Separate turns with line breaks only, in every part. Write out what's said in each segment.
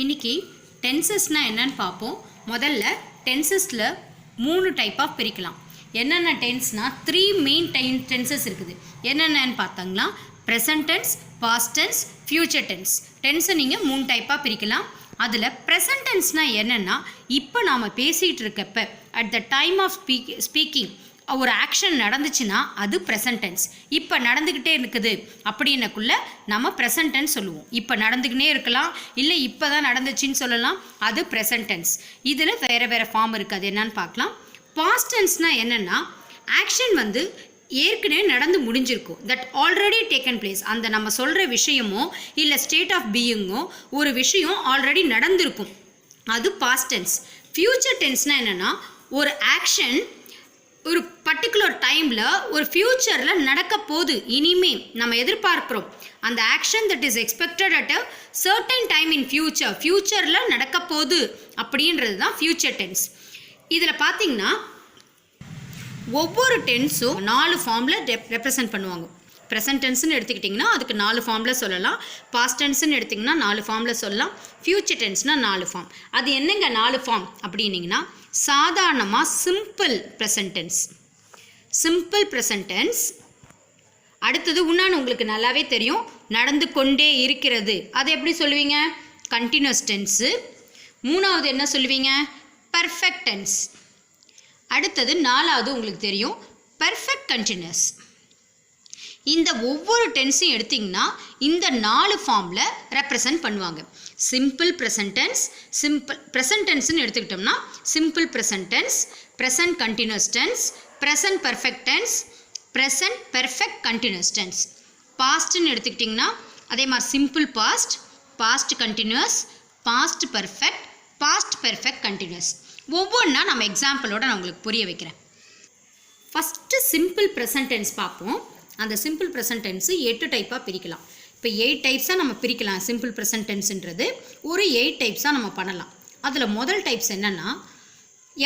இன்னைக்கு டென்சஸ்னா என்னன்னு பார்ப்போம். முதல்ல டென்சஸ்ல 3 டைப் ஆஃப் பிரிக்கலாம். என்னென்ன டென்ஸ்னா 3 மெயின் டென்சஸ் இருக்குது. என்னென்னு பார்த்தாங்களா? Present tense, past tense, future tense. டென்ஸை நீங்கள் 3 டைப்பாக பிரிக்கலாம். அதில் ப்ரெசன்ட் டென்ஸ்னால் என்னென்னா, இப்போ நாம் பேசிகிட்டு இருக்கப்ப at the time of speaking ஒரு ஆக்ஷன் நடந்துச்சுன்னா அது ப்ரெசன்ட் டென்ஸ். இப்போ நடந்துக்கிட்டே இருக்குது அப்படின்னக்குள்ள நம்ம ப்ரெசன்ட் டென்ஸ் சொல்லுவோம். இப்போ நடந்துக்கிட்டே இருக்கலாம், இல்லை இப்போ தான் நடந்துச்சுன்னு சொல்லலாம், அது ப்ரெசன்ட் டென்ஸ். இதில் வேறு வேறு ஃபார்ம் இருக்குது. அது என்னன்னு பார்க்கலாம். பாஸ்ட் டென்ஸ்னால் என்னென்னா, ஆக்ஷன் வந்து ஏற்கனவே நடந்து முடிஞ்சிருக்கும், தட் ஆல்ரெடி டேக்கன் பிளேஸ். அந்த நம்ம சொல்கிற விஷயமோ இல்லை ஸ்டேட் ஆஃப் பீயிங்கோ ஒரு விஷயம் ஆல்ரெடி நடந்திருக்கும், அது பாஸ்ட் டென்ஸ். ஃபியூச்சர் டென்ஸ்னால் என்னென்னா, ஒரு ஆக்ஷன் ஒரு பர்டிகுலர் டைமில் ஒரு ஃப்யூச்சரில் நடக்க போகுது, இனிமே நம்ம எதிர்பார்க்குறோம். அந்த action that is expected at a certain time in ஃப்யூச்சரில் நடக்க போகுது அப்படின்றது தான் ஃப்யூச்சர் டென்ஸ். இதில் பார்த்தீங்கன்னா ஒவ்வொரு டென்ஸும் 4 ஃபார்மில் ரெப்ரசன்ட் பண்ணுவாங்க. ப்ரெசன்ட் டென்ஸ்னு எடுத்துக்கிட்டிங்கன்னா அதுக்கு 4 ஃபார்மில் சொல்லலாம். பாஸ்ட் டென்ஸ்னு எடுத்திங்கன்னா 4 ஃபார்மில் சொல்லலாம். ஃப்யூச்சர் டென்ஸ்னால் 4 ஃபார்ம். அது என்னங்க 4 ஃபார்ம் அப்படின்னிங்கன்னா, சாதாரணமாக simple present tense, simple present tense. அடுத்தது இன்னொன்று உங்களுக்கு நல்லாவே தெரியும், நடந்து கொண்டே இருக்கிறது, அதை எப்படி சொல்லுவீங்க? Continuous tense. 3வது என்ன சொல்லுவீங்க? Perfect tense. அடுத்தது 4வது உங்களுக்கு தெரியும், பர்ஃபெக்ட் கண்டினியூஸ். இந்த ஒவ்வொரு டென்ஸையும் எடுத்திங்கன்னா இந்த 4 ஃபார்மில் ரெப்ரசன்ட் பண்ணுவாங்க. Simple present tense, simple present டென்ஸ்னு எடுத்துக்கிட்டோம்னா simple present tense, present continuous tense, present perfect tense, present perfect continuous tense. பாஸ்ட்னு எடுத்துக்கிட்டிங்கன்னா அதே மாதிரி simple past, past continuous, past perfect, past perfect continuous. ஒவ்வொன்றா நம்ம எக்ஸாம்பிளோட நான் உங்களுக்கு புரிய வைக்கிறேன். ஃபஸ்ட்டு சிம்பிள் ப்ரெசன்ட் டென்ஸ் பார்ப்போம். அந்த சிம்பிள் ப்ரெசன்ட் டென்ஸு 8 டைப்பாக பிரிக்கலாம். இப்போ 8 டைப்ஸாக நம்ம பிரிக்கலாம். சிம்பிள் ப்ரெசன்ட் டென்ஸுன்றது ஒரு 8 டைப்ஸாக நம்ம பண்ணலாம். அதில் முதல் டைப்ஸ் என்னென்னா,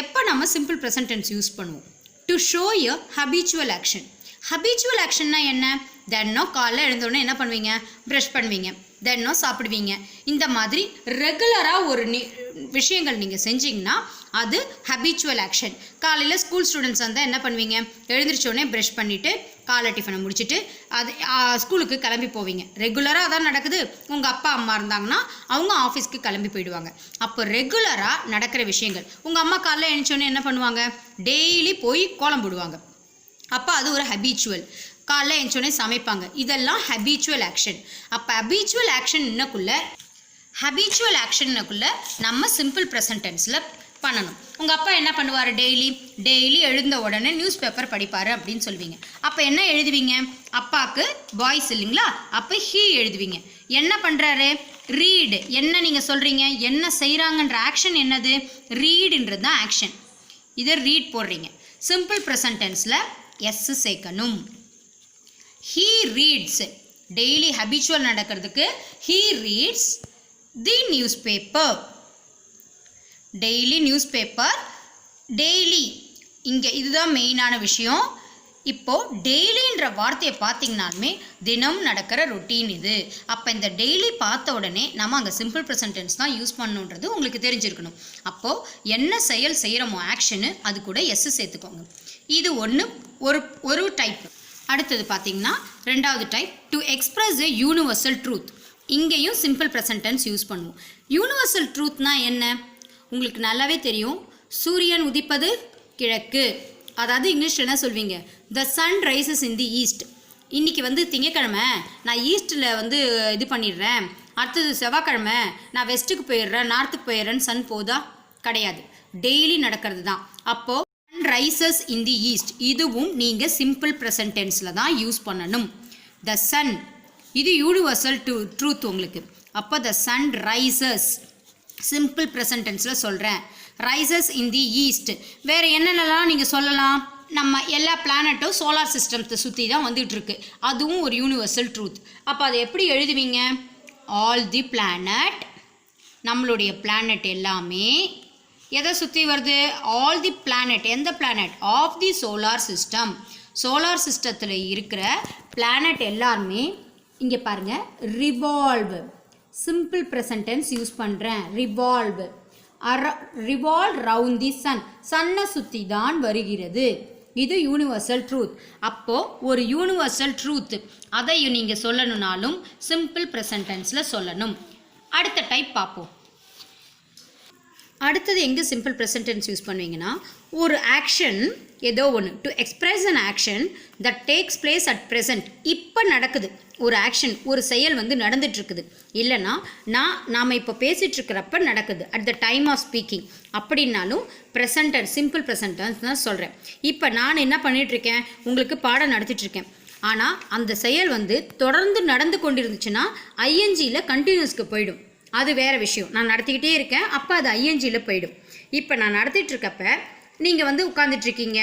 எப்போ நம்ம சிம்பிள் ப்ரெசன்ட் டென்ஸ் யூஸ் பண்ணுவோம்? To show a habitual action. Habitual ஆக்ஷன்னா என்ன? தினம் காலைல எழுந்தோடனே என்ன பண்ணுவீங்க? ப்ரஷ் பண்ணுவீங்க, தினம் சாப்பிடுவீங்க. இந்த மாதிரி ரெகுலராக ஒரு விஷயங்கள் நீங்கள் செஞ்சிங்கன்னா அது ஹபிச்சுவல் ஆக்ஷன். காலையில் ஸ்கூல் ஸ்டூடெண்ட்ஸ் வந்தால் என்ன பண்ணுவீங்க? எழுந்திரிச்சோடனே ப்ரஷ் பண்ணிவிட்டு காலை டிஃபனை முடிச்சுட்டு அது ஸ்கூலுக்கு கிளம்பி போவீங்க. ரெகுலராக அதான் நடக்குது. உங்கள் அப்பா அம்மா இருந்தாங்கன்னா அவங்க ஆஃபீஸ்க்கு கிளம்பி போயிடுவாங்க. அப்போ ரெகுலராக நடக்கிற விஷயங்கள். உங்கள் அம்மா காலையில் எழுந்திரிச்சோடனே என்ன பண்ணுவாங்க? டெய்லி போய் கோலம் போடுவாங்க. அப்போ அது ஒரு ஹபிச்சுவல். காலைல எழுந்தோடனே சமைப்பாங்க. இதெல்லாம் ஹபிச்சுவல் ஆக்ஷன். அப்போ ஹபிச்சுவல் ஆக்ஷனுக்குள்ளே நம்ம சிம்பிள் ப்ரெசன்ட் டென்ஸில் பண்ணணும். உங்கள் அப்பா என்ன பண்ணுவார்? டெய்லி எழுந்த உடனே நியூஸ் பேப்பர் படிப்பார் அப்படின்னு சொல்லுவீங்க. அப்போ என்ன எழுதுவீங்க? அப்பாவுக்கு பாய்ஸ் இல்லைங்களா, அப்போ ஹீ எழுதுவீங்க. என்ன பண்ணுறாரு? ரீடு. என்ன நீங்கள் சொல்கிறீங்க? என்ன செய்கிறாங்கன்ற ஆக்ஷன் என்னது? ரீடுன்றது தான் ஆக்ஷன். இதை ரீட் போடுறீங்க. சிம்பிள் ப்ரெசன்ட் டென்ஸில் எஸ் சேர்க்கணும். He reads. டெய்லி ஹபிச்சுவல் நடக்கிறதுக்கு he reads the news paper. Daily news paper, daily. இங்கே இதுதான் மெயினான விஷயம். இப்போது டெய்லின்ற வார்த்தையை பார்த்திங்கனாலுமே தினம் நடக்கிற ரொட்டீன் இது. அப்போ இந்த டெய்லி பார்த்த உடனே நம்ம அங்கே சிம்பிள் ப்ரெசன்ட் டென்ஸ் தான் யூஸ் பண்ணணுன்றது உங்களுக்கு தெரிஞ்சிருக்கணும். அப்போது என்ன செயல் செய்கிறோமோ ஆக்ஷனு, அது கூட எஸ் சேர்த்துக்கோங்க. இது ஒரு டைப். அடுத்தது பார்த்திங்கன்னா 2வது type, to express a universal truth. இங்கேயும் சிம்பிள் ப்ரெசன்ட் டென்ஸ் யூஸ் பண்ணுவோம். யூனிவர்சல் ட்ரூத்னா என்ன? உங்களுக்கு நல்லாவே தெரியும், சூரியன் உதிப்பது கிழக்கு. அதாவது இங்கிலீஷில் என்ன சொல்வீங்க? The sun rises in the east. இன்றைக்கி வந்து திங்கக்கிழமை, நான் ஈஸ்ட்டில் வந்து இது பண்ணிடுறேன். அடுத்தது செவ்வாய்க்கிழமை நான் வெஸ்ட்டுக்கு போயிடுறேன், நார்த்துக்கு போயிடுறேன்னு சன் போதா? கிடையாது. டெய்லி நடக்கிறது தான். அப்போது sun rises in the east, இதுவும் நீங்கள் சிம்பிள் ப்ரெசன்ட் டென்ஸில் தான் யூஸ் பண்ணணும். த சன், இது யூனிவர்சல் ட்ரூத் உங்களுக்கு. அப்போ the sun rises simple present டென்ஸில் சொல்கிறேன். Rises in the east. வேறு என்னென்னலாம் நீங்கள் சொல்லலாம்? நம்ம எல்லா பிளானட்டும் சோலார் சிஸ்டத்தை சுற்றி தான் வந்துகிட்ருக்கு, அதுவும் ஒரு யூனிவர்சல் ட்ரூத். அப்போ அதை எப்படி எழுதுவீங்க? ஆல் தி பிளானட், நம்மளுடைய பிளானட் எல்லாமே எதை சுற்றி வருது? All the planet. எந்த planet? Of the solar system. Solar சிஸ்டத்தில் இருக்கிற பிளானட் எல்லாருமே இங்கே பாருங்கள், revolve. Simple present tense use பண்ணுறேன். ரிவால்வ் ரவுண்ட் தி சன், சன்னை சுற்றி தான் வருகிறது. இது யூனிவர்சல் ட்ரூத். அப்போது ஒரு யூனிவர்சல் ட்ரூத் அதை நீங்கள் சொல்லணும்னாலும் சிம்பிள் ப்ரெசன்ட் டென்ஸில் சொல்லணும். அடுத்த டைப் பார்ப்போம். அடுத்தது எங்கே சிம்பிள் ப்ரெசன்ட் டென்ஸ் யூஸ் பண்ணுவீங்கன்னா, ஒரு ஆக்ஷன் ஏதோ ஒன்று to express an action that takes place at present. இப்போ நடக்குது ஒரு ஆக்ஷன், ஒரு செயல் வந்து நடந்துட்டுருக்குது. இல்லைன்னா நாம் இப்போ பேசிகிட்ருக்கிறப்ப நடக்குது at the time of speaking அப்படின்னாலும் ப்ரெசன்ட் சிம்பிள் ப்ரெசன்ட் டென்ஸ் தான் சொல்கிறேன். இப்போ நான் என்ன பண்ணிகிட்ருக்கேன், உங்களுக்கு பாடம் நடத்திட்டுருக்கேன். ஆனால் அந்த செயல் வந்து தொடர்ந்து நடந்து கொண்டிருந்துச்சுன்னா ஐஎன்ஜியில் கண்டினியூஸ்க்கு போயிடும். அது வேறு விஷயம். நான் நடத்திக்கிட்டே இருக்கேன், அப்போ அது ஐஎன்ஜியில் போயிடும். இப்போ நான் நடத்திட்டுருக்கப்ப நீங்கள் வந்து உட்காந்துட்ருக்கீங்க,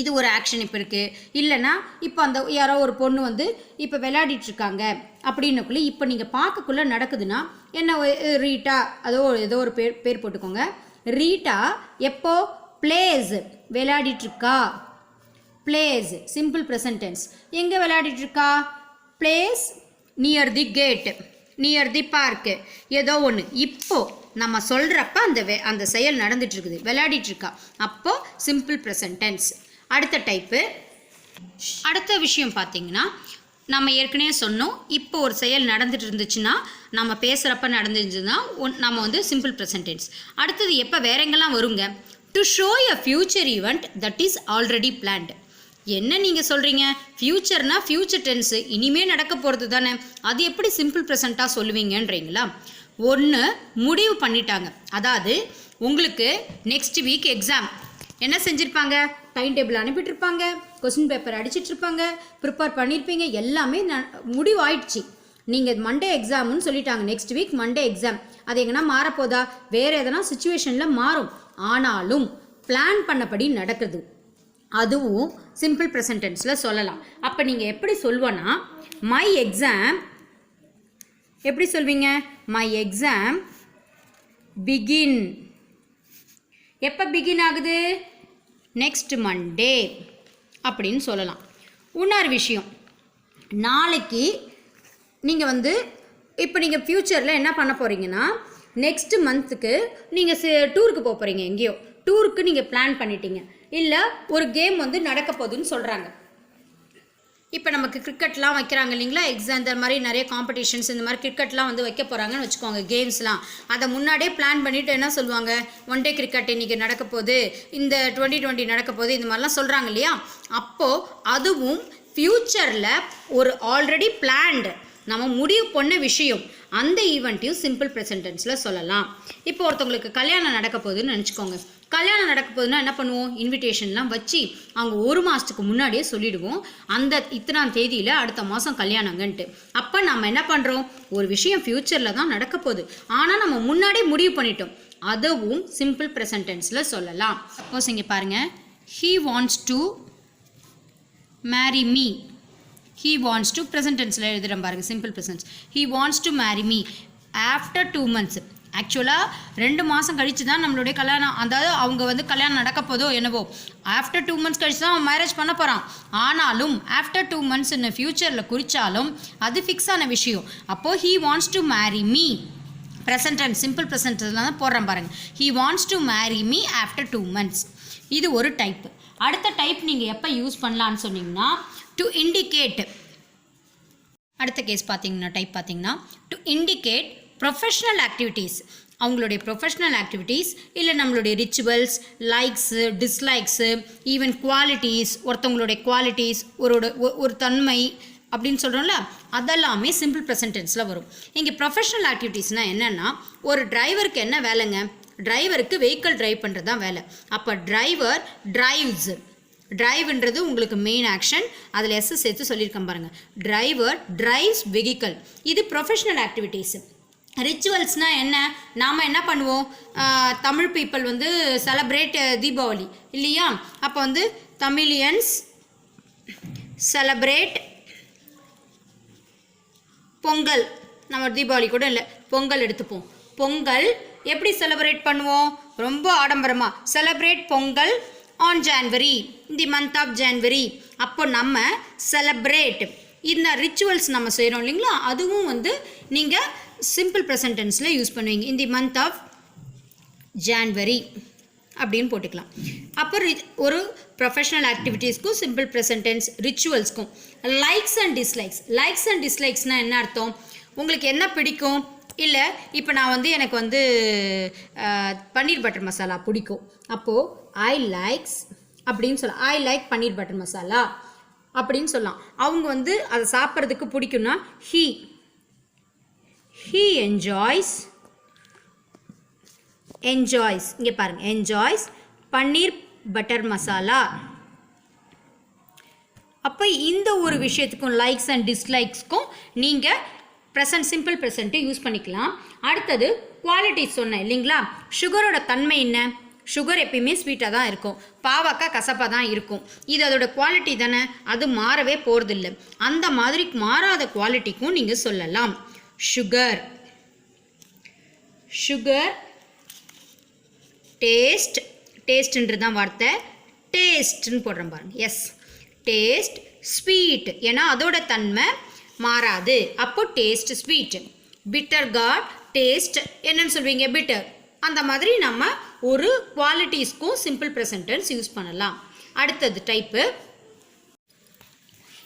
இது ஒரு ஆக்ஷன் இப்போ இருக்குது. இல்லைன்னா இப்போ அந்த யாரோ ஒரு பொண்ணு வந்து இப்போ விளையாடிட்டுருக்காங்க அப்படின்னக்குள்ளே இப்போ நீங்கள் பார்க்கக்குள்ளே நடக்குதுன்னா என்ன, ரீட்டா ஏதோ ஒரு பேர் போட்டுக்கோங்க. ரீட்டா எப்போ பிளேஸ் விளையாடிட்டுருக்கா, பிளேஸ் சிம்பிள் ப்ரெசன்ட் டென்ஸ். எங்கே விளையாடிட்டுருக்கா, plays near the gate, near the park, ஏதோ ஒன்று. இப்போது நம்ம சொல்கிறப்ப அந்த செயல் நடந்துட்டுருக்குது, விளையாடிட்டுருக்கா, அப்போது சிம்பிள் ப்ரெசன்ட் டென்ஸ். அடுத்த டைப்பு, அடுத்த விஷயம் பார்த்திங்கன்னா, நம்ம ஏற்கனவே சொன்னோம், இப்போ ஒரு செயல் நடந்துட்டு இருந்துச்சுன்னா நம்ம பேசுகிறப்ப நடந்துச்சுன்னா நம்ம வந்து சிம்பிள் ப்ரெசன்ட் டென்ஸ். அடுத்தது எப்போ வேற எங்கெல்லாம் வருங்க, to show a future event that is already plant. என்ன நீங்கள் சொல்கிறீங்க, ஃப்யூச்சர்னா ஃப்யூச்சர் டென்ஸு, இனிமேல் நடக்க போகிறது தானே, அது எப்படி சிம்பிள் ப்ரெசண்ட்டாக சொல்லுவீங்கன்றீங்களா? ஒன்று முடிவு பண்ணிட்டாங்க, அதாவது உங்களுக்கு நெக்ஸ்ட் வீக் எக்ஸாம், என்ன செஞ்சுருப்பாங்க, டைம் டேபிள் அனுப்பிட்டுருப்பாங்க, கொஸ்டின் பேப்பர் அடிச்சிட்ருப்பாங்க, ப்ரிப்பேர் பண்ணியிருப்பீங்க, எல்லாமே முடிவு ஆயிடுச்சு. நீங்கள் மண்டே எக்ஸாம்னு சொல்லிட்டாங்க, நெக்ஸ்ட் வீக் மண்டே எக்ஸாம். அது எங்கன்னா மாறப்போதா, வேறு எதனா சுச்சுவேஷனில் மாறும், ஆனாலும் பிளான் பண்ணபடி நடக்குது, அதுவும் சிம்பிள் ப்ரெசன்ட் டென்ஸில் சொல்லலாம். அப்போ நீங்கள் எப்படி சொல்வோன்னா, மை எக்ஸாம் எப்படி சொல்வீங்க, மை எக்ஸாம் பிகின், எப்போ பிகின் ஆகுது, நெக்ஸ்ட் மண்டே அப்படின்னு சொல்லலாம். இன்னொரு விஷயம், நாளைக்கு நீங்கள் வந்து இப்போ நீங்கள் ஃப்யூச்சரில் என்ன பண்ண போகிறீங்கன்னா, நெக்ஸ்ட் மந்த்துக்கு நீங்கள் டூருக்கு போக போகிறீங்க, எங்கேயோ டூருக்கு நீங்கள் பிளான் பண்ணிட்டீங்க, இல்லை ஒரு கேம் வந்து நடக்க போகுதுன்னு சொல்கிறாங்க. இப்போ நமக்கு கிரிக்கெட்லாம் வைக்கிறாங்க இல்லைங்களா, எக்ஸாம் இந்த மாதிரி நிறைய காம்படிஷன்ஸ் இந்த மாதிரி கிரிக்கெட்லாம் வந்து வைக்க போகிறாங்கன்னு வச்சுக்கோங்க, கேம்ஸ்லாம். அதை முன்னாடியே பிளான் பண்ணிவிட்டு என்ன சொல்லுவாங்க, ஒன் டே கிரிக்கெட் இன்றைக்கி நடக்க போகுது, இந்த 2020 நடக்க போகுது, இந்த மாதிரிலாம் சொல்கிறாங்க இல்லையா. அப்போது அதுவும் ஃப்யூச்சரில் ஒரு ஆல்ரெடி பிளான்டு நம்ம முடிவு பண்ண விஷயம், அந்த ஈவெண்ட்டையும் சிம்பிள் ப்ரெசன்ட் டென்ஸில் சொல்லலாம். இப்போ ஒருத்தவங்களுக்கு கல்யாணம் நடக்க போகுதுன்னு நினச்சிக்கோங்க, கல்யாணம் நடக்க போகுதுன்னா என்ன பண்ணுவோம், இன்விடேஷன்லாம் வச்சு அவங்க 1 மாதத்துக்கு முன்னாடியே சொல்லிவிடுவோம், அந்த இத்தனாம் தேதியில் அடுத்த மாதம் கல்யாணங்கன்ட்டு. அப்போ நம்ம என்ன பண்ணுறோம், ஒரு விஷயம் ஃப்யூச்சரில் தான் நடக்க போகுது, ஆனால் நம்ம முன்னாடியே முடிவு பண்ணிட்டோம், அதுவும் சிம்பிள் ப்ரெசன்ட் டென்ஸில் சொல்லலாம். சப்போஸ் இங்கே பாருங்கள், he wants to marry me, he wants to present tenseல எழுதுறேன் பாருங்க, simple present. he wants to marry me after 2 months. ஆக்சுவலாக 2 மாதம் கழித்து தான் நம்மளுடைய கல்யாணம், அதாவது அவங்க வந்து கல்யாணம் நடக்க போதோ என்னவோ, ஆஃப்டர் 2 months கழிச்சு தான் அவன் மேரேஜ் பண்ண போகிறான். ஆனாலும் ஆஃப்டர் 2 months இன்னும் ஃப்யூச்சரில் குறித்தாலும் அது ஃபிக்ஸ் ஆன விஷயம். அப்போது he wants to marry me, present and simple ப்ரெசன்ட்டில் தான் போடுறேன் பாருங்கள், he wants to marry me after 2 months. இது ஒரு டைப்பு. அடுத்த டைப் நீங்கள் எப்போ யூஸ் பண்ணலான்னு சொன்னீங்கன்னா, டு இண்டிகேட். அடுத்த கேஸ் பார்த்தீங்கன்னா, டைப் பார்த்தீங்கன்னா, டு இண்டிகேட் ப்ரொஃபஷ்னல் ஆக்டிவிட்டீஸ், அவங்களுடைய ப்ரொஃபஷ்னல் ஆக்டிவிட்டீஸ், இல்லை நம்மளுடைய rituals, likes, dislikes, even qualities, ஒருத்தவங்களுடைய குவாலிட்டிஸ், ஒரு தன்மை அப்படின்னு சொல்கிறோம்ல, அதெல்லாமே சிம்பிள் ப்ரெசன்ட் டென்ஸில் வரும். இங்கே ப்ரொஃபஷ்னல் ஆக்டிவிட்டீஸ்னால் என்னென்னா, ஒரு டிரைவருக்கு என்ன வேலைங்க, டிரைவருக்கு வெஹிக்கிள் ட்ரைவ் பண்ணுறது தான் வேலை. அப்போ டிரைவர் டிரைவ்ஸ், டிரைவ்ன்றது உங்களுக்கு மெயின் ஆக்ஷன், அதில் எஸ் சேர்த்து சொல்லியிருக்கேன் பாருங்கள், டிரைவர் டிரைவ்ஸ் வெஹிக்கிள். இது ப்ரொஃபஷ்னல் ஆக்டிவிட்டீஸு. ரிச்சுவல்ஸ்னால் என்ன, நாம் என்ன பண்ணுவோம், தமிழ் பீப்புள் வந்து செலப்ரேட் தீபாவளி இல்லையா, அப்போ வந்து தமிழியன்ஸ் செலப்ரேட் பொங்கல், நம்ம தீபாவளி கூட இல்லை, பொங்கல் எடுத்துப்போம். பொங்கல் எப்படி செலிப்ரேட் பண்ணுவோம், ரொம்ப ஆடம்பரமாக celebrate Pongal on January, the month of January. அப்போ நம்ம செலிப்ரேட், இந்த ரிச்சுவல்ஸ் நம்ம செய்கிறோம் இல்லைங்களா, அதுவும் வந்து நீங்கள் சிம்பிள் ப்ரெசன்ட் டென்ஸில் யூஸ் பண்ணுவீங்க. In the month of January அப்படின்னு போட்டுக்கலாம். அப்போ ஒரு ப்ரொஃபஷனல் ஆக்டிவிட்டீஸ்க்கும் சிம்பிள் ப்ரெசன்ட் டென்ஸ், ரிச்சுவல்ஸ்க்கும். லைக்ஸ் அண்ட் டிஸ்லைக்ஸ்னால் என்ன அர்த்தம்? உங்களுக்கு என்ன பிடிக்கும்? இல்லை இப்போ நான் வந்து எனக்கு வந்து பன்னீர் பட்டர் மசாலா பிடிக்கும். அப்போது ஐ லைக்ஸ் அப்படின்னு சொல்லலாம். I like paneer butter masala அப்படின்னு சொல்லலாம். அவங்க வந்து அதை சாப்பிட்றதுக்கு பிடிக்கும்னா ஹீ என்ஜாய்ஸ் இங்கே பாருங்கள், என்ஜாய்ஸ் பன்னீர் பட்டர் மசாலா. அப்போ இந்த ஒரு விஷயத்துக்கும் லைக்ஸ் அண்ட் டிஸ்லைக்ஸ்க்கும் நீங்கள் சிம்பிள் ப்ரெசண்ட்டை யூஸ் பண்ணிக்கலாம். அடுத்தது குவாலிட்டிஸ் சொன்னேன் இல்லைங்களா? சுகரோட தன்மை என்ன? சுகர் எப்பயுமே ஸ்வீட்டாக தான் இருக்கும், பாவக்காய் கசப்பாக தான் இருக்கும். இது அதோட குவாலிட்டி தானே, அது மாறவே போகிறதில்ல. அந்த மாதிரி மாறாத குவாலிட்டிக்கும் நீங்கள் சொல்லலாம். சுகர் டேஸ்ட்ன்றது தான் வார்த்தை, டேஸ்ட்னு போடுறேன் பாருங்க. எஸ், டேஸ்ட் ஸ்வீட், ஏன்னா அதோட தன்மை மாறாது. அப்போ taste sweet. Bitter God taste என்னன்னு சொல்வீங்க? பிட்டர். அந்த மாதிரி நம்ம ஒரு குவாலிட்டிஸ்க்கும் சிம்பிள் ப்ரெசன்ட் டென்ஸ் யூஸ் பண்ணலாம். அடுத்தது டைப்பு,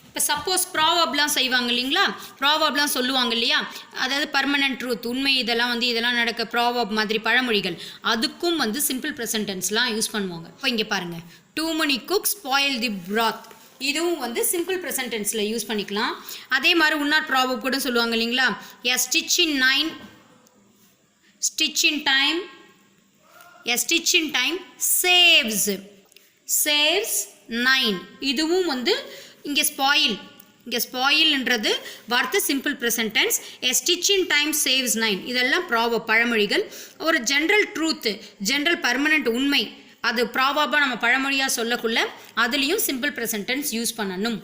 இப்போ சப்போஸ் ப்ராவர்ப்லாம் செய்வாங்க இல்லைங்களா? ப்ராவர்ப்லாம் சொல்லுவாங்க இல்லையா? அதாவது பர்மனன்ட் ட்ரூத், உண்மை, இதெல்லாம் நடக்க ப்ராவர்ப் மாதிரி பழமொழிகள், அதுக்கும் வந்து சிம்பிள் ப்ரெசன்ட் டென்ஸ்லாம் யூஸ் பண்ணுவாங்க. இப்போ இங்கே பாருங்கள், two many cooks spoil the broth, இதுவும் வந்து சிம்பிள் ப்ரெசன்ட் டென்ஸில் யூஸ் பண்ணிக்கலாம். அதே மாதிரி இன்னொரு ப்ராவர்ப் கூட சொல்லுவாங்க இல்லைங்களா? a stitch in time saves 9, இதுவும் வந்து இங்கே ஸ்பாயில்ன்றது வார்த்தை simple present tense. a stitch in time saves 9, இதெல்லாம் ப்ராவர்ப் பழமொழிகள். ஒரு ஜென்ரல் ட்ரூத்து, ஜென்ரல் பர்மனெண்ட் உண்மை, அது ப்ராவர்பாக நம்ம பழமொழியாக சொல்லக்குள்ள அதுலேயும் சிம்பிள் ப்ரெசன்ட் டென்ஸ் யூஸ் பண்ணணும்.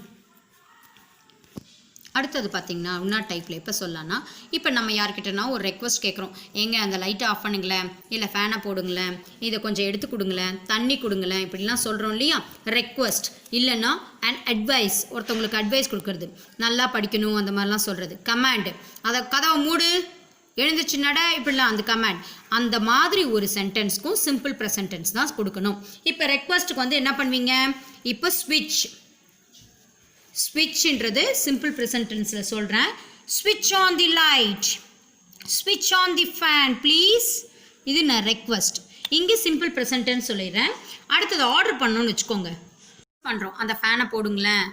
அடுத்தது பார்த்திங்கன்னா இன்னொரு டைப்பில் எப்போ சொல்லலாம்னா, இப்போ நம்ம யார்கிட்டனா ஒரு ரெக்வஸ்ட் கேட்குறோம், ஏங்க அந்த லைட்டை ஆஃப் பண்ணுங்களேன், இல்லை ஃபேனை போடுங்களேன், இதை கொஞ்சம் எடுத்து கொடுங்களேன், தண்ணி கொடுங்களேன், இப்படிலாம் சொல்கிறோம் இல்லையா? ரெக்வஸ்ட். இல்லைன்னா அண்ட் அட்வைஸ், ஒருத்தவங்களுக்கு அட்வைஸ் கொடுக்குறது, நல்லா படிக்கணும் அந்த மாதிரிலாம் சொல்கிறது. கமாண்ட், அதை கதவை மூடு, எழுந்துச்சு நட, இப்படிலாம் அந்த கமாண்ட். அந்த மாதிரி ஒரு சென்டென்ஸ்க்கும் சிம்பிள் ப்ரெசன்ட் டென்ஸ் தான் கொடுக்கணும். இப்போ ரெக்வஸ்ட்டுக்கு வந்து என்ன பண்ணுவீங்க? இப்போ ஸ்விட்ச்ன்றது சிம்பிள் ப்ரெசன்ட் டென்ஸில் சொல்கிறேன். ஸ்விட்ச் ஆன் தி லைட், ஸ்விட்ச் ஆன் தி ஃபேன் ப்ளீஸ், இது நான் ரெக்வஸ்ட். இங்கே சிம்பிள் ப்ரெசன்ட் டென்ஸ் சொல்லிடுறேன். அடுத்தது ஆர்டர் பண்ணணும்னு வச்சுக்கோங்க, பண்ணுறோம், அந்த ஃபேனை போடுங்களேன்,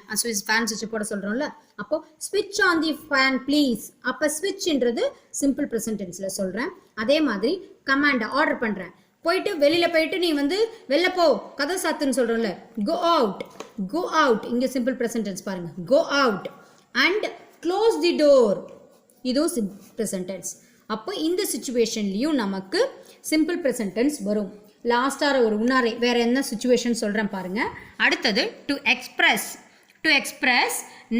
ஃபேன் சுவிட்சை போட சொல்கிறோம்ல, அப்போது ஸ்விட்ச் ஆன் தி ஃபேன் ப்ளீஸ். அப்போ ஸ்விட்ச்ன்றது சிம்பிள் ப்ரெசன்ட் டென்ஸில் சொல்கிறேன். அதே மாதிரி கமாண்ட், ஆர்டர் பண்ணுறேன், போயிட்டு வெளியில் போயிட்டு நீ வந்து வெளில போ, கதை சாத்துன்னு சொல்கிறோம்ல, கோ அவுட், இங்கே சிம்பிள் ப்ரெசன்ட் டென்ஸ் பாருங்கள், go out. And close the door, இதுவும் சிம்பிள் ப்ரெசன்ட் டென்ஸ். அப்போ இந்த சிச்சுவேஷன்லேயும் நமக்கு சிம்பிள் ப்ரெசன்ட் டென்ஸ் வரும். லாஸ்ட்டாக ஒரு உன்னாரை வேறு என்ன சுச்சுவேஷன் சொல்கிறேன் பாருங்கள். அடுத்தது டு எக்ஸ்ப்ரெஸ்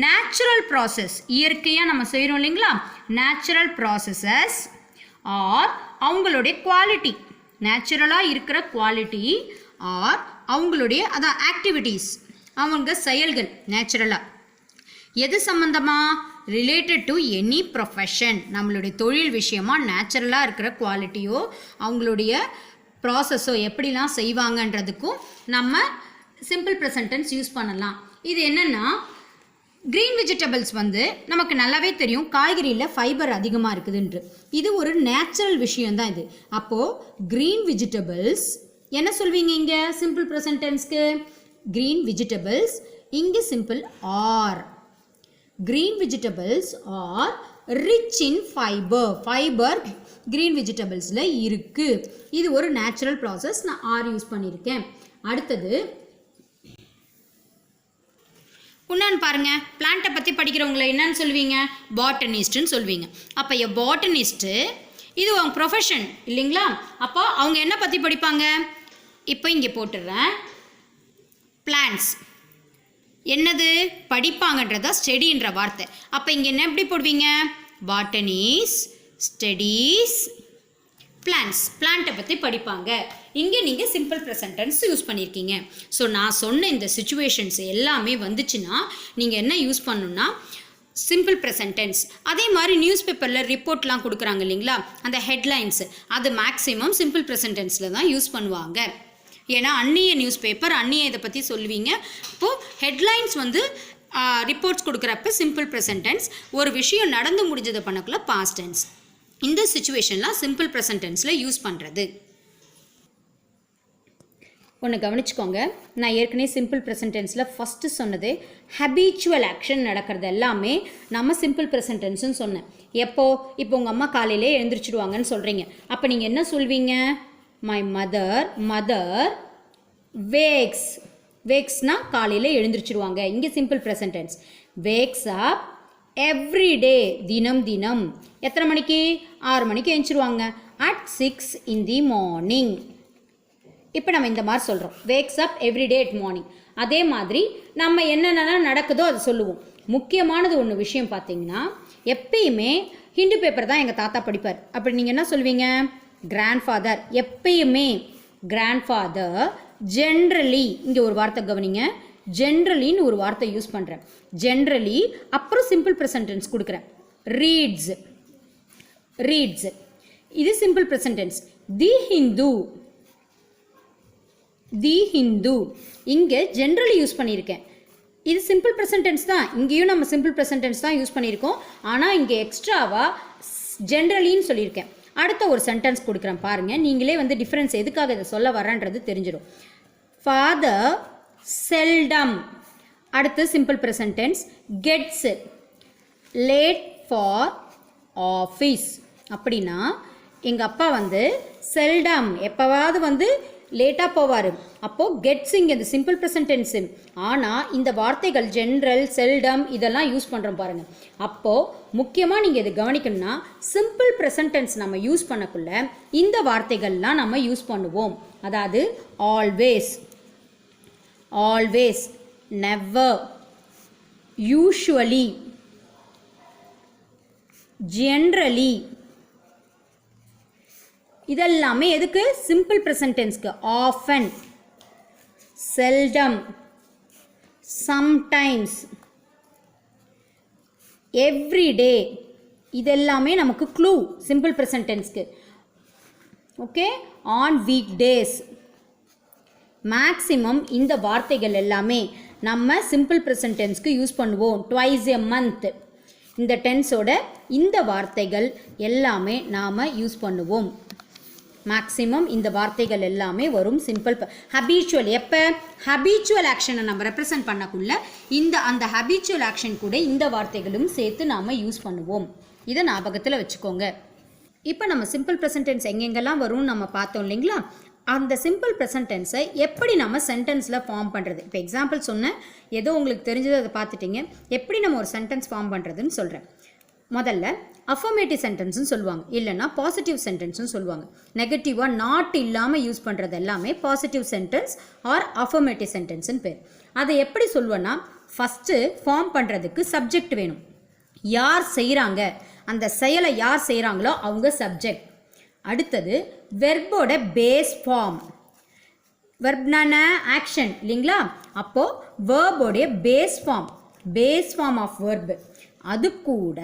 நேச்சுரல் ப்ராசஸ், இயற்கையாக நம்ம செய்கிறோம் இல்லைங்களா? நேச்சுரல் ப்ராசஸஸ் ஆர் அவங்களுடைய குவாலிட்டி, நேச்சுரலாக இருக்கிற குவாலிட்டி ஆர் அவங்களுடைய அதான் ஆக்டிவிட்டீஸ், அவங்க செயல்கள் நேச்சுரலாக எது சம்மந்தமாக? ரிலேட்டட் டு எனி ப்ரொஃபஷன், நம்மளுடைய தொழில் விஷயமாக நேச்சுரலாக இருக்கிற குவாலிட்டியோ அவங்களுடைய ப்ராசஸோ எப்படிலாம் செய்வாங்கன்றதுக்கும் நம்ம சிம்பிள் ப்ரெசன்ட் டென்ஸ் யூஸ் பண்ணலாம். இது என்னென்னா, க்ரீன் வெஜிடபிள்ஸ் வந்து நமக்கு நல்லாவே தெரியும் காய்கறியில் ஃபைபர் அதிகமாக இருக்குதுன்று, இது ஒரு நேச்சுரல் விஷயந்தான் இது. அப்போது க்ரீன் வெஜிடபிள்ஸ் என்ன சொல்வீங்க இங்கே சிம்பிள் ப்ரெசன்ட் டென்ஸ்க்கு? க்ரீன் வெஜிடபிள்ஸ், இங்கே simple are. Green vegetables are rich in fibre green வெஜிடபிள்ஸில் இருக்குது. இது ஒரு நேச்சுரல் ப்ராசஸ், நான் ஆர் யூஸ் பண்ணியிருக்கேன். அடுத்தது இன்னொன்று பாருங்கள், பிளான்ட்டை பற்றி படிக்கிறவங்களை என்னன்னு சொல்லுவீங்க? பாட்டனிஸ்ட்டுன்னு சொல்லுவீங்க. அப்போ பாட்டனிஸ்ட்டு இது அவங்க ப்ரொஃபஷன் இல்லைங்களா? அப்போ அவங்க என்ன பற்றி படிப்பாங்க? இப்போ இங்கே போட்டுடுறேன், பிளான்ட்ஸ் என்னது படிப்பாங்கன்றதா ஸ்டடின்ற வார்த்தை. அப்போ இங்கே என்ன எப்படி போடுவீங்க? பாட்டனிஸ் ஸ்டடீஸ் பிளான்ட்ஸ், பிளான்ட்டை பற்றி படிப்பாங்க. இங்கே நீங்கள் சிம்பிள் ப்ரெசன்ட் டென்ஸ் யூஸ் பண்ணியிருக்கீங்க. ஸோ நான் சொன்ன இந்த சிச்சுவேஷன்ஸ் எல்லாமே வந்துச்சுன்னா நீங்கள் என்ன யூஸ் பண்ணணுன்னா, சிம்பிள் ப்ரெசன்ட் டென்ஸ். அதே மாதிரி நியூஸ் பேப்பரில் ரிப்போர்ட்லாம் கொடுக்குறாங்க இல்லைங்களா, அந்த ஹெட்லைன்ஸ் அது மேக்ஸிமம் சிம்பிள் ப்ரெசன்ட் டென்ஸில் தான் யூஸ் பண்ணுவாங்க. ஏன்னா அந்நிய நியூஸ் பேப்பர் அந்நிய இதை பற்றி சொல்லுவீங்க. இப்போது ஹெட்லைன்ஸ் வந்து ரிப்போர்ட்ஸ் கொடுக்குறப்ப சிம்பிள் ப்ரெசன்ட் டென்ஸ், ஒரு விஷயம் நடந்து முடிஞ்சதை பண்ணக்குள்ள பாஸ்ட் டென்ஸ். இந்த சிச்சுவேஷன்லாம் சிம்பிள் ப்ரெசன்ட் டென்ஸில் யூஸ் பண்ணுறது. ஒன்று கவனிச்சுக்கோங்க, நான் ஏற்கனவே சிம்பிள் ப்ரெசன்ட் டென்ஸில் ஃபஸ்ட்டு சொன்னது ஹபிச்சுவல் ஆக்ஷன் நடக்கிறது எல்லாமே நம்ம சிம்பிள் ப்ரெசன்ட் டென்ஸ்னு சொன்னேன். இப்போ உங்கள் அம்மா காலையிலே எழுந்திரிச்சிடுவாங்கன்னு சொல்கிறீங்க. அப்போ நீங்கள் என்ன சொல்வீங்க? மை மதர் வேக்ஸ்னா காலையில் எழுந்திரிச்சிடுவாங்க. இங்கே simple present tense. Wakes up everyday, தினம் எத்தனை மணிக்கு? 6 மணிக்கு எழுந்திரிச்சிடுவாங்க. At 6 in the morning. இப்போ நம்ம இந்த மாதிரி சொல்கிறோம், wakes up everyday at morning. அதே மாதிரி நம்ம என்னென்ன நடக்குதோ அதை சொல்லுவோம். முக்கியமானது ஒன்று விஷயம் பார்த்தீங்கன்னா, எப்பயுமே ஹிந்து பேப்பர் தான் எங்கள் தாத்தா படிப்பார். அப்படி நீங்கள் என்ன சொல்வீங்க? கிராண்ட்ஃபாதர். எப்பயுமே கிராண்ட்ஃபாதர். ஜென்ரலி, இங்கே ஒரு வார்த்தை கவனிங்க, ஜென்ரலின்னு ஒரு வார்த்தை யூஸ் பண்ணுறேன். ஜென்ரலி அப்புறம் சிம்பிள் ப்ரெசன்ட் டென்ஸ் கொடுக்குறேன். ரீட்ஸ். இது சிம்பிள் ப்ரெசன்ட் டென்ஸ். தி ஹிந்து இங்கே ஜென்ரலி யூஸ் பண்ணியிருக்கேன். இது சிம்பிள் ப்ரெசன்ட் டென்ஸ் தான். இங்கேயும் நம்ம சிம்பிள் ப்ரெசன்ட் டென்ஸ் தான் யூஸ் பண்ணியிருக்கோம். ஆனால் இங்கே எக்ஸ்ட்ராவாக ஜென்ரலின்னு சொல்லியிருக்கேன். அடுத்த ஒரு சென்டென்ஸ் கொடுக்குறேன் பாருங்கள், நீங்களே வந்து டிஃப்ரென்ஸ் எதுக்காக இதை சொல்ல வரேன்றது தெரிஞ்சிடும். Father seldom. அடுத்து simple present tense gets late for office. அப்படின்னா எங்கள் அப்பா வந்து செல்டம் எப்போவாவது வந்து லேட்டாக போவார். அப்போது கெட்ஸ் இங்கே இந்த சிம்பிள் ப்ரெசன்ட் டென்ஸு. ஆனால் இந்த வார்த்தைகள் ஜென்ரல், செல்டம் இதெல்லாம் யூஸ் பண்ணுறோம் பாருங்கள். அப்போது முக்கியமாக நீங்கள் இதை கவனிக்கணும்னா, சிம்பிள் ப்ரெசன்ட் டென்ஸ் நம்ம யூஸ் பண்ணக்குள்ள இந்த வார்த்தைகள்லாம் நம்ம யூஸ் பண்ணுவோம். அதாவது ஆல்வேஸ், நெவர், யூஷுவலி, ஜென்ரலி. இதெல்லாமே எதுக்கு? சிம்பிள் ப்ரெசன்ட் டென்ஸ்க்கு. ஆஃபன், செல்டம், சம்டைம்ஸ், எவ்ரிடே இதெல்லாமே நமக்கு க்ளூ சிம்பிள் ப்ரெசன்ட் டென்ஸ்க்கு. Okay, on week days. Maximum இந்த வார்த்தைகள் எல்லாமே நம்ம சிம்பிள் ப்ரெசன்ட் டென்ஸ்க்கு யூஸ் பண்ணுவோம். Twice a month. இந்த டென்ஸோட இந்த வார்த்தைகள் எல்லாமே நாம் யூஸ் பண்ணுவோம். மேக்ஸிமம் இந்த வார்த்தைகள் எல்லாமே வரும் சிம்பிள். ஹபிச்சுவல், எப்போ? ஹபிச்சுவல் ஆக்ஷனை நம்ம ரெப்ரசன்ட் பண்ணக்குள்ள அந்த ஹபிச்சுவல் ஆக்ஷன் கூட இந்த வார்த்தைகளும் சேர்த்து நாம் யூஸ் பண்ணுவோம். இதை ஞாபகத்தில் வச்சுக்கோங்க. இப்போ நம்ம சிம்பிள் ப்ரெசன்ட் டென்ஸ் எங்கெங்கெல்லாம் வரும்னு நம்ம பார்த்தோம் இல்லைங்களா? அந்த சிம்பிள் ப்ரெசன்ட் டென்ஸை எப்படி நம்ம சென்டென்ஸில் ஃபார்ம் பண்ணுறது. இப்போ எக்ஸாம்பிள் சொன்னேன், ஏதோ உங்களுக்கு தெரிஞ்சதை அதை பார்த்துட்டிங்க. எப்படி நம்ம ஒரு சென்டென்ஸ் ஃபார்ம் பண்ணுறதுன்னு சொல்கிறேன். முதல்ல அஃபர்மேட்டிவ் சென்டென்ஸ்னு சொல்லுவாங்க, இல்லைன்னா பாசிட்டிவ் சென்டென்ஸ்னு சொல்லுவாங்க. நெகட்டிவாக நாட் இல்லாமல் யூஸ் பண்ணுறது எல்லாமே பாசிட்டிவ் சென்டென்ஸ் ஆர் அஃபர்மேட்டிவ் சென்டென்ஸ்னு பேர். அதை எப்படி சொல்லுவேன்னா, ஃபஸ்ட்டு ஃபார்ம் பண்ணுறதுக்கு சப்ஜெக்ட் வேணும். யார் செய்கிறாங்க, அந்த செயலை யார் செய்கிறாங்களோ அவங்க சப்ஜெக்ட். அடுத்தது வெர்போட பேஸ் ஃபார்ம். வெர்ப்னான ஆக்ஷன் இல்லைங்களா? அப்போது வேர்போடைய பேஸ் ஃபார்ம் ஆஃப் வெர்பு. அது கூட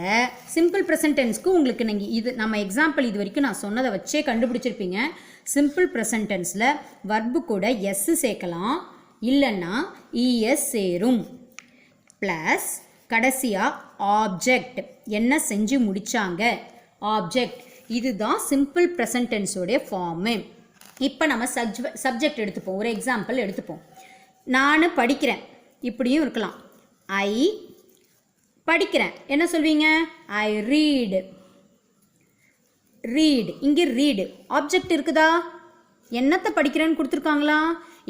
சிம்பிள் ப்ரெசன்ட் டென்ஸ்க்கு உங்களுக்கு நீங்கள் நம்ம எக்ஸாம்பிள் இது வரைக்கும் நான் சொன்னதை வச்சே கண்டுபிடிச்சிருப்பீங்க. சிம்பிள் ப்ரெசன்ட் டென்ஸில் வர்பு கூட எஸ் சேர்க்கலாம், இல்லைன்னா இஎஸ் சேரும். ப்ளஸ் கடைசியாக ஆப்ஜெக்ட், என்ன செஞ்சு முடித்தாங்க, ஆப்ஜெக்ட். இதுதான் சிம்பிள் ப்ரெசன்ட் டென்ஸோடைய ஃபார்மு. இப்போ நம்ம சப்ஜெக்ட் எடுத்துப்போம். ஒரு எக்ஸாம்பிள் எடுத்துப்போம். நான் படிக்கிறேன், இப்படியும் இருக்கலாம். ஐ படிக்கிறேன், என்ன சொல்வீங்க? ஐ ரீடு. இங்கே ரீடு ஆப்ஜெக்ட் இருக்குதா? என்னத்தை படிக்கிறேன்னு கொடுத்துருக்காங்களா?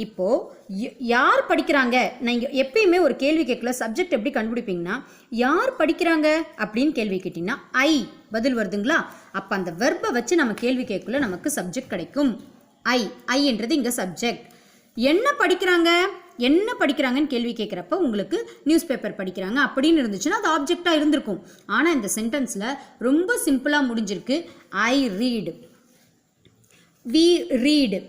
இப்போது யார் படிக்கிறாங்க? நீங்கள் எப்பயுமே ஒரு கேள்வி கேட்கல, சப்ஜெக்ட் எப்படி கண்டுபிடிப்பீங்கன்னா, யார் படிக்கிறாங்க அப்படின்னு கேள்வி கேட்டிங்கன்னா ஐ பதில் வருதுங்களா? அப்போ அந்த வெர்பை வச்சு நம்ம கேள்வி கேட்கல நமக்கு சப்ஜெக்ட் கிடைக்கும். ஐன்றது இங்கே சப்ஜெக்ட். என்ன படிக்கிறாங்கன்னு கேள்வி கேட்குறப்ப உங்களுக்கு நியூஸ் பேப்பர் படிக்கிறாங்க அப்படின்னு இருந்துச்சுன்னா அது ஆப்ஜெக்டாக இருந்திருக்கும். ஆனால் இந்த சென்டென்ஸில் ரொம்ப சிம்பிளாக முடிஞ்சிருக்கு. I read, we read,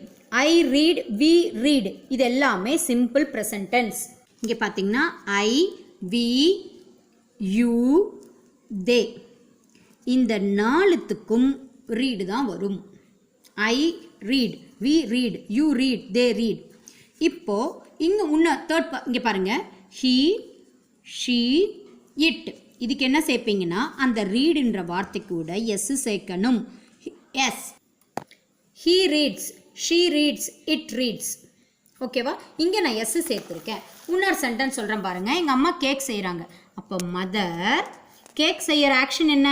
I read, we read. இது எல்லாமே சிம்பிள் ப்ரெசன்ட் டென்ஸ். இங்கே பார்த்தீங்கன்னா ஐ, வி, யூ தே இந்த நாலுத்துக்கும் ரீடு தான் வரும். I read, we read, you read, they read. இப்போது இங்கே தேர்ட் இங்கே பாருங்கள், ஹீ ஷீ இட். இதுக்கு என்ன சேர்ப்பீங்கன்னா அந்த ரீடுன்ற வார்த்தைக்கு கூட எஸ் சேர்க்கணும். S. He reads, she reads, it reads. ஓகேவா? இங்கே நான் எஸ் சேர்த்துருக்கேன். இன்னொரு சென்டென்ஸ் சொல்கிறேன் பாருங்கள். எங்கள் அம்மா கேக் செய்கிறாங்க. அப்போ மதர் கேக் செய்கிற ஆக்ஷன் என்ன?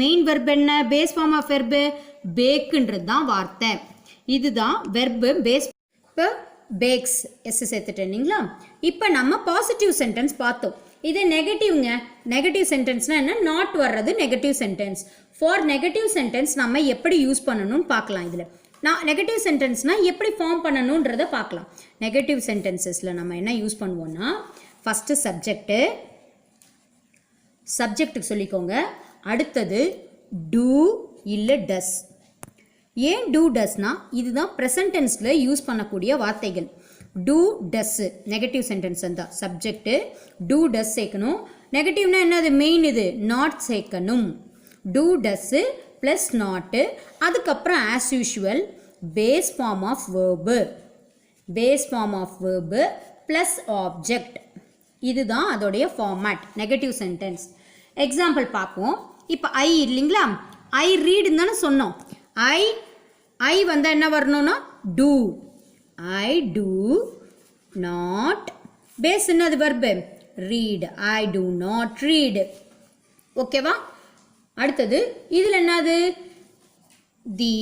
மெயின் வெர்ப் என்ன? பேஸ் ஃபார்ம் ஆஃப் வெர்பு பேக்குன்றது தான் வார்த்தை. இதுதான் வெர்பு பேஸ். இப்போ பேக்ஸ் எஸ் சேர்த்துட்டேன் இல்லைங்களா? இப்போ நம்ம பாசிட்டிவ் சென்டென்ஸ் பார்த்தோம். இது நெகட்டிவ்ங்க. நெகட்டிவ் சென்டென்ஸ்னால் என்ன? நாட் வர்றது negative sentence. For negative sentence நம்ம எப்படி யூஸ் பண்ணணும்னு பார்க்கலாம். இதில் நான் நெகட்டிவ் சென்டென்ஸ்னால் எப்படி ஃபார்ம் பண்ணணுன்றதை பார்க்கலாம். நெகட்டிவ் சென்டென்சஸில் நம்ம என்ன யூஸ் பண்ணுவோன்னா, ஃபஸ்ட்டு சப்ஜெக்ட்டுக்கு சொல்லிக்கோங்க. அடுத்தது டூ இல்லை டஸ். ஏன் டூ டஸ்னா இதுதான் ப்ரெசன்ட் டென்ஸில் யூஸ் பண்ணக்கூடிய வார்த்தைகள். டூ டஸ்ஸு நெகட்டிவ் சென்டென்ஸ் தான். சப்ஜெக்ட்டு டூ டஸ் சேர்க்கணும். நெகட்டிவ்னா என்னது? மெயின் இது நாட் சேர்க்கணும். Two டஸ்ஸு plus not. அதுக்கப்புறம் as usual base form of verb. Base form of verb plus object. இதுதான் அதோடைய ஃபார்மேட் நெகட்டிவ் சென்டென்ஸ். எக்ஸாம்பிள் பார்ப்போம். இப்போ ஐ இல்லைங்களா? ஐ ரீடுன்னு தானே சொன்னோம். ஐ வந்தால் என்ன வரணும்னா do. I do not. Base என்னது? Verb read. I do not read. ஓகேவா? அடுத்தது இதில் என்னது? The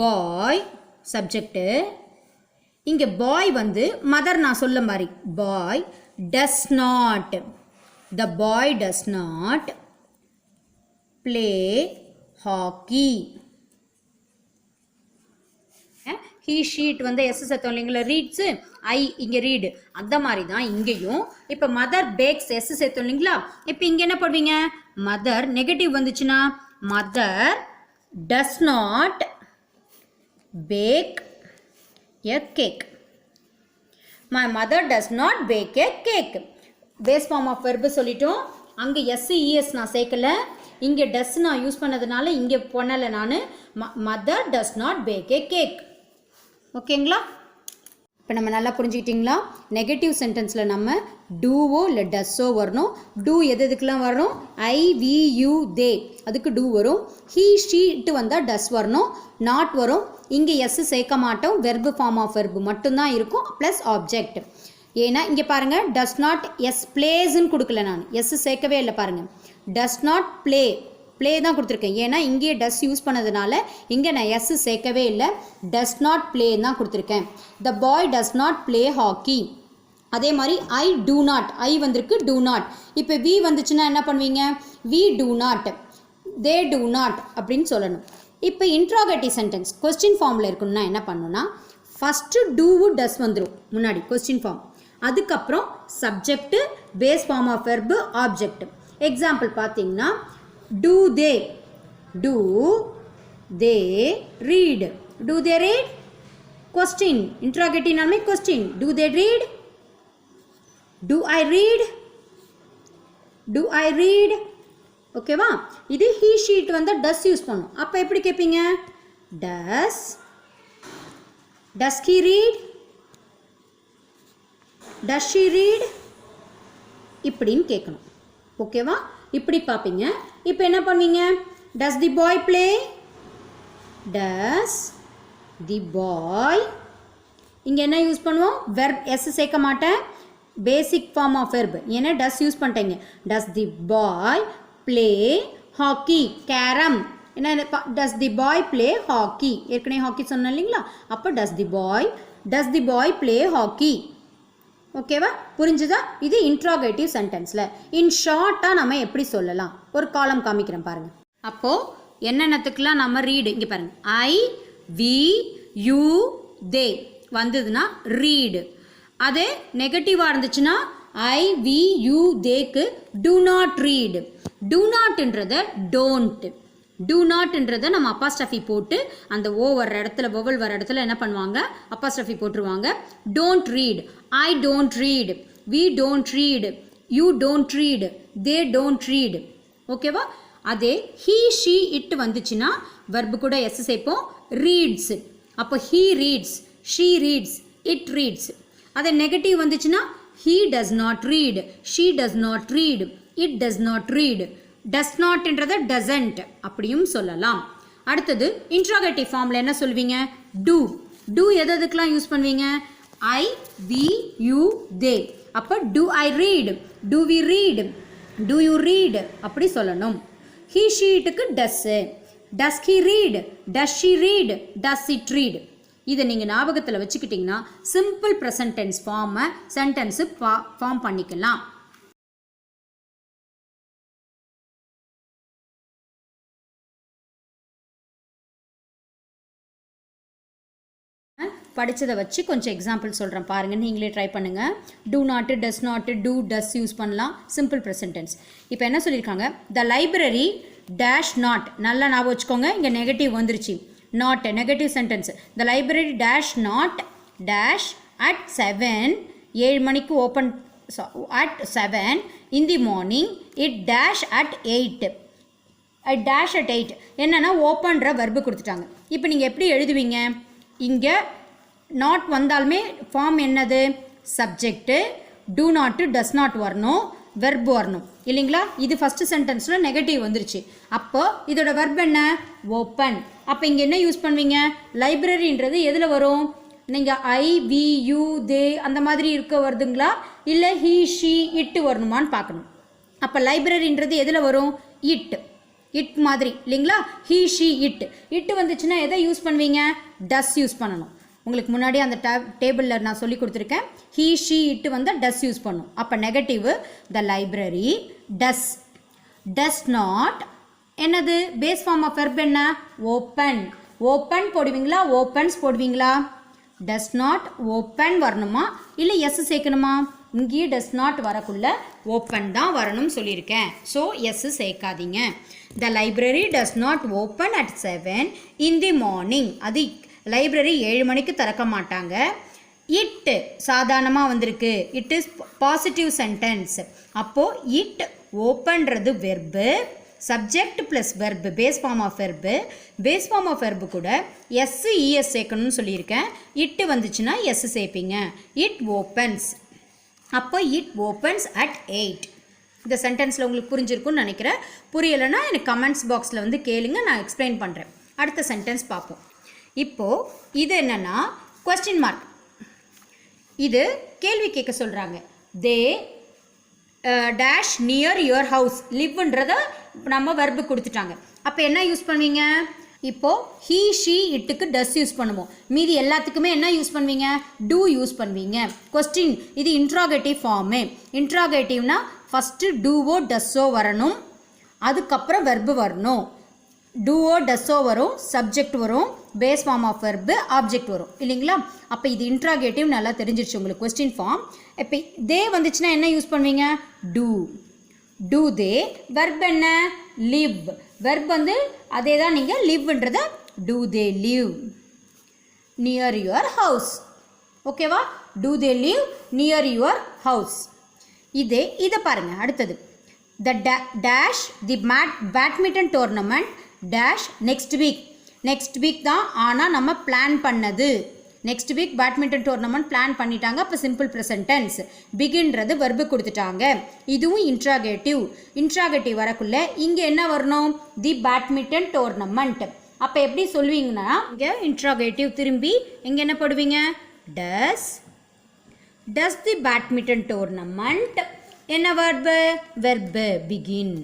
boy subject. இங்கே பாய் வந்து மதர் நான் சொல்ல மாதிரி. Boy does not. The boy does not play hockey. he sheet வந்து எஸ் சேர்த்தோம் இல்லைங்களா? ரீட்ஸு ஐ இங்கே ரீடு. அந்த மாதிரி தான் இங்கேயும். இப்போ மதர் பேக்ஸ் எஸ் சேர்த்தோம் இல்லைங்களா? இப்போ இங்கே என்ன பண்ணுவீங்க? மதர் நெகட்டிவ் வந்துச்சுன்னா mother does not bake a cake. My mother does not bake a cake. Base form of verb சொல்லிட்டோம். அங்கே எஸ்இஎஸ் நான் சேர்க்கல. இங்கே டஸ் நான் யூஸ் பண்ணதுனால இங்கே பண்ணலை நான். Mother does not bake a cake. ஓகேங்களா? இப்போ நம்ம நல்லா புரிஞ்சுக்கிட்டிங்களா? நெகட்டிவ் சென்டென்ஸில் நம்ம டூவோ இல்லை டஸ்ஸோ வரணும். டூ எதுக்கெலாம் வரணும்? ஐ வி யூ தே அதுக்கு டூ வரும். ஹீ ஷீட்டு வந்தால் டஸ் வரணும். நாட் வரும். இங்கே எஸ் சேர்க்க மாட்டோம். வெர்பு ஃபார்ம் ஆஃப் வெர்பு மட்டும்தான் இருக்கும் ப்ளஸ் ஆப்ஜெக்ட். ஏன்னா இங்கே பாருங்கள் டஸ் நாட் எஸ் பிளேஸ்ன்னு கொடுக்கல. நான் எஸ் சேர்க்கவே இல்லை பாருங்கள். டஸ் நாட் ப்ளே தான் கொடுத்துருக்கேன். ஏன்னா இங்கே டஸ் யூஸ் பண்ணதுனால இங்கே நான் எஸ் சேர்க்கவே இல்லை. டஸ் நாட் ப்ளே தான் கொடுத்துருக்கேன். த boy does not play hockey. அதே மாதிரி ஐ டூ நாட். ஐ வந்திருக்கு டூ நாட். இப்போ வி வந்துச்சுன்னா என்ன பண்ணுவீங்க? We do not, they do not அப்படின்னு சொல்லணும். இப்போ இன்ட்ராகேட்டிவ் சென்டென்ஸ் கொஸ்டின் ஃபார்மில் இருக்கணும்னா என்ன பண்ணணும்னா ஃபஸ்ட்டு டூவு டஸ் வந்துடும் முன்னாடி கொஸ்டின் ஃபார்ம். அதுக்கப்புறம் subject base form of verb object. Example பார்த்தீங்கன்னா do they read. Do they read question. இன்ட்ராகேட்டிவ்னாலுமே question. Do they read. Do I read. Do I read. ஓகேவா? இது ஹீ ஷீட் வந்து டஸ் use பண்ணும். அப்போ எப்படி கேட்பீங்க? Does he read. Does she read இப்படின்னு கேட்கணும். ஓகேவா? இப்படி பார்ப்பீங்க. இப்போ என்ன பண்ணுவீங்க? Does the boy play. Does the boy. இங்கே என்ன யூஸ் பண்ணுவோம்? வெர்ப் எஸ் சேர்க்க மாட்டேன். Basic form of verb. ஏன்னா டஸ் யூஸ் பண்ணிட்டேங்க. Does the boy play hockey. Carrom. என்ன? Does the boy play hockey. ஏற்கனவே ஹாக்கி சொன்னேன் இல்லைங்களா? அப்போ does the boy play hockey. ஓகேவா? புரிஞ்சுதா? இது இன்ட்ராகேட்டிவ் சென்டென்ஸில். இன் ஷார்ட்டாக நம்ம எப்படி சொல்லலாம்? ஒரு காலம் காமிக்கிறேன் பாருங்கள். அப்போது என்னென்னத்துக்கெலாம் நம்ம ரீடு இங்கே பாருங்கள். ஐ வி யூ தே வந்ததுன்னா ரீடு. அதே நெகட்டிவாக இருந்துச்சுன்னா ஐ வி யூ தேக்கு டூ நாட் ரீடு. டூ நாட்ன்றதை டோன்ட். டூ நாட்ன்றதை நம்ம அப்பாஸ்ட்ரஃபி போட்டு அந்த ஓ வர இடத்துல வொவல் வர இடத்துல என்ன பண்ணுவாங்க? அப்பாஸ்ட்ரஃபி போட்டுருவாங்க. Don't read. I don't read. we don't read, you don't read, they don't read. ஓகேவா? அதே he she it வந்துச்சுன்னா verb கூட s சேர்ப்போம், reads. அப்போ he reads, she reads, it reads. அதே நெகட்டிவ் வந்துச்சுன்னா he does not read, she does not read, it does not read. does not என்றதை doesn't அப்படியும் சொல்லலாம். அடுத்தது இன்ட்ரோகேட்டிவ் ஃபார்மில் என்ன சொல்வீங்க? do. do எதுக்கெல்லாம் யூஸ் பண்ணுவீங்க? I, we, you, they. அப்போ do I read, do we read, do you read அப்படி சொல்லணும். he she itக்கு does he read, does she read, does it read. இதை நீங்கள் ஞாபகத்தில் வச்சுக்கிட்டிங்கன்னா சிம்பிள் ப்ரெசன்ட் டென்ஸ் ஃபார்மை சென்டென்ஸு ஃபார்ம் பண்ணிக்கலாம். படித்ததை வச்சு கொஞ்சம் எக்ஸாம்பிள் சொல்கிறேன் பாருங்கள், நீங்களே ட்ரை பண்ணுங்கள். Two not, does not, do does use பண்ணலாம். Simple present tense. இப்போ என்ன சொல்லியிருக்காங்க? The library dash not. நல்லா ஞாபகம் வச்சுக்கோங்க, இங்கே நெகட்டிவ் வந்துருச்சு. Not negative sentence. The library dash not dash at 7, 7 மணிக்கு open, at 7 in the morning. It dash at 8, dash at 8 என்னென்னா ஓப்பன்ற வர்பு கொடுத்துட்டாங்க. இப்போ நீங்கள் எப்படி எழுதுவீங்க? இங்கே நாட் வந்தாலுமே ஃபார்ம் என்னது? Subject. Two not, does not வரணும், வெர்ப் வரணும் இல்லைங்களா? இது ஃபஸ்ட்டு சென்டென்ஸில் நெகட்டிவ் வந்துருச்சு. அப்போ இதோட வெர்ப் என்ன? ஓப்பன். அப்போ இங்கே என்ன யூஸ் பண்ணுவீங்க? லைப்ரரின்றது எதில் வரும்? நீங்கள் ஐ, வி, யூ, தே அந்த மாதிரி இருக்க வருதுங்களா, இல்லை ஹீ, ஷீ, இட்டு வரணுமான்னு பார்க்கணும். அப்போ லைப்ரரின்றது எதில் வரும்? இட். இட் மாதிரி இல்லைங்களா? ஹீ, ஷீ, இட்டு வந்துச்சுன்னா எதை யூஸ் பண்ணுவீங்க? டஸ் யூஸ் பண்ணணும். உங்களுக்கு முன்னாடி அந்த டேபிளில் நான் சொல்லி கொடுத்துருக்கேன். ஹீ, ஷீ, இட்டு வந்தால் டஸ் யூஸ் பண்ணும். அப்போ negative. The library does. Does not என்னது? பேஸ் ஃபார்ம் ஆஃப் வெர்ப் என்ன? ஓப்பன். ஓப்பன் போடுவீங்களா, ஓப்பன்ஸ் போடுவீங்களா? டஸ் நாட் ஓப்பன் வரணுமா, இல்லை எஸ் சேர்க்கணுமா? இங்கேயே டஸ் நாட் வரக்குள்ள ஓப்பன் தான் வரணும்னு சொல்லியிருக்கேன். ஸோ எஸ் சேர்க்காதீங்க. The library does not open at 7 in the morning. அது லைப்ரரி 7 மணிக்கு திறக்க மாட்டாங்க. இட் சாதாரணமாக வந்திருக்கு. It is positive sentence. அப்போது இட் ஓப்பன்றது verb, subject plus verb, base form of verb. Base form of verb கூட எஸ், இஎஸ் சேர்க்கணும்னு சொல்லியிருக்கேன். இட்டு வந்துச்சுன்னா எஸ் சேர்ப்பீங்க. It opens. அப்போ இட் ஓப்பன்ஸ் அட் 8. இந்த சென்டென்ஸில் உங்களுக்கு புரிஞ்சிருக்குன்னு நினைக்கிறேன். புரியலைன்னா எனக்கு கமெண்ட்ஸ் பாக்ஸில் வந்து கேளுங்க, நான் எக்ஸ்பிளைன் பண்ணுறேன். அடுத்த சென்டென்ஸ் பார்ப்போம். இப்போது இது என்னென்னா கொஸ்டின் மார்க். இது கேள்வி கேட்க சொல்கிறாங்க. They dash near your house. லிவ்ன்றத நம்ம வெர்பு கொடுத்துட்டாங்க. அப்போ என்ன யூஸ் பண்ணுவீங்க? இப்போது ஹீ, ஷீ, இட்டுக்கு டஸ் யூஸ் பண்ணுவோம். மீதி எல்லாத்துக்குமே என்ன யூஸ் பண்ணுவீங்க? டூ யூஸ் பண்ணுவீங்க. கொஸ்டின் இது இன்ட்ராகேட்டிவ் ஃபார்மு. இன்ட்ராகேட்டிவ்னா ஃபஸ்ட்டு டூவோ டஸ்ஸோ வரணும், அதுக்கப்புறம் வெர்பு வரணும். டூவோ டஸ்ஸோ வரும், சப்ஜெக்ட் வரும், base form of verb, object வரும் இல்லைங்களா? அப்போ இது இன்ட்ராகேட்டிவ் நல்லா தெரிஞ்சிருச்சு உங்களுக்கு. Question form. இப்போ தே வந்துச்சுன்னா என்ன யூஸ் பண்ணுவீங்க? டூ. Do they. வெர்ப் என்ன? லிவ். வெர்ப் வந்து அதே தான், நீங்கள் லிவ்ன்றத do they live near your house. ஓகேவா? Do they live near your house. இதை பாருங்கள். அடுத்தது the dash the badminton tournament dash next week. Next week தான், ஆனால் நம்ம பிளான் பண்ணது. Next week badminton tournament plan பண்ணிட்டாங்க. அப்போ சிம்பிள் ப்ரெசன்ட் டென்ஸ். பிகின்றது வெர்பு கொடுத்துட்டாங்க. இதுவும் இன்ட்ராகேட்டிவ். இன்ட்ராகேட்டிவ் வரக்குள்ள இங்கே என்ன வரணும்? The badminton tournament. அப்போ எப்படி சொல்வீங்கன்னா இங்கே இன்ட்ராகேட்டிவ் திரும்பி இங்கே என்ன போடுவீங்க? டஸ் தி பேட்மிண்டன் டோர்னமெண்ட் என்ன verb? Verb begin.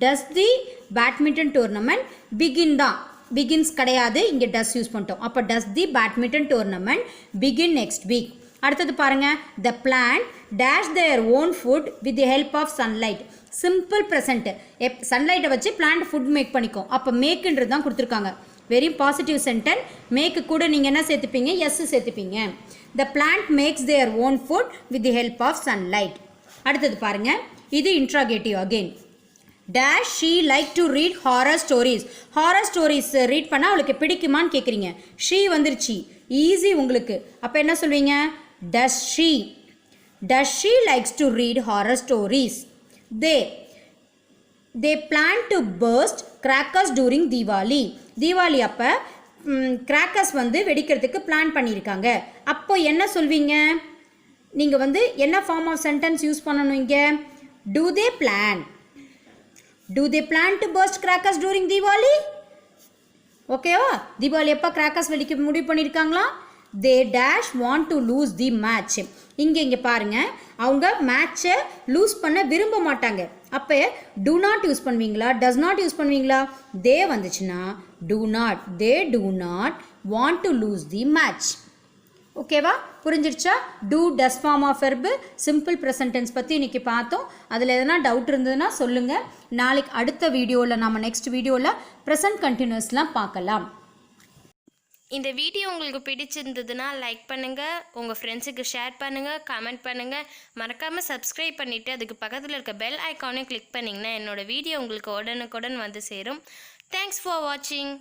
Does the badminton tournament begin தான், பிகின்ஸ் கிடையாது, இங்கே டஸ் யூஸ் பண்ணிட்டோம். அப்போ does the badminton tournament begin next week. அடுத்தது பாருங்கள். The plant dash their own food with the help of sunlight. Simple present. சன்லைட்டை வச்சு plant food make பண்ணிக்கும். அப்போ மேக்குன்றது தான் கொடுத்துருக்காங்க. Very positive sentence. மேக்கு கூட நீங்கள் என்ன சேர்த்துப்பீங்க? எஸ் சேர்த்துப்பீங்க. The plant makes their own food with the help of sunlight. அடுத்தது பாருங்கள். இது interrogative again. Dash she like to read horror stories. Horror stories read பண்ணால் அவளுக்கு பிடிக்குமான்னு கேட்குறீங்க. ஷீ வந்துருச்சு, ஈஸி உங்களுக்கு. அப்போ என்ன சொல்வீங்க? Does she. Does she likes to read horror stories? They plan to burst crackers during Diwali. Deepavali அப்போ கிராக்கர்ஸ் வந்து வெடிக்கிறதுக்கு பிளான் பண்ணியிருக்காங்க. அப்போ என்ன சொல்வீங்க? நீங்கள் வந்து என்ன ஃபார்ம் ஆஃப் சென்டென்ஸ் யூஸ் பண்ணணும் இங்கே? Do they plan? Do they plan to burst crackers during Diwali? ஓகேவா? தீபாவளி எப்போ கிராக்கர்ஸ் வெடிக்க முடிவு பண்ணியிருக்காங்களா? They dash want to lose the match. இங்கே பாருங்கள், அவங்க மேட்சை லூஸ் பண்ண விரும்ப மாட்டாங்க. அப்போ do not யூஸ் பண்ணுவீங்களா, does not யூஸ் பண்ணுவீங்களா? they வந்துச்சுன்னா do not, they do not want to lose the match. ஓகேவா? புரிஞ்சிருச்சா? do does form of verb simple present tense பற்றி இன்றைக்கி பார்த்தோம். அதில் எதனா டவுட் இருந்ததுன்னா சொல்லுங்கள். நாளைக்கு அடுத்த வீடியோவில் நம்ம நெக்ஸ்ட் வீடியோவில் ப்ரெசன்ட் கண்டினியூஸ்லாம் பார்க்கலாம்.
இந்த வீடியோ உங்களுக்கு பிடிச்சிருந்ததுன்னா லைக் பண்ணுங்கள், உங்கள் ஃப்ரெண்ட்ஸுக்கு ஷேர் பண்ணுங்கள், கமெண்ட் பண்ணுங்கள். மறக்காமல் சப்ஸ்கிரைப் பண்ணிவிட்டு அதுக்கு பக்கத்தில் இருக்க பெல் ஐக்கானையும் கிளிக் பண்ணிங்கன்னா என்னோடய வீடியோ உங்களுக்கு உடனுக்குடன் வந்து சேரும். தேங்க்ஸ் ஃபார் வாட்சிங்.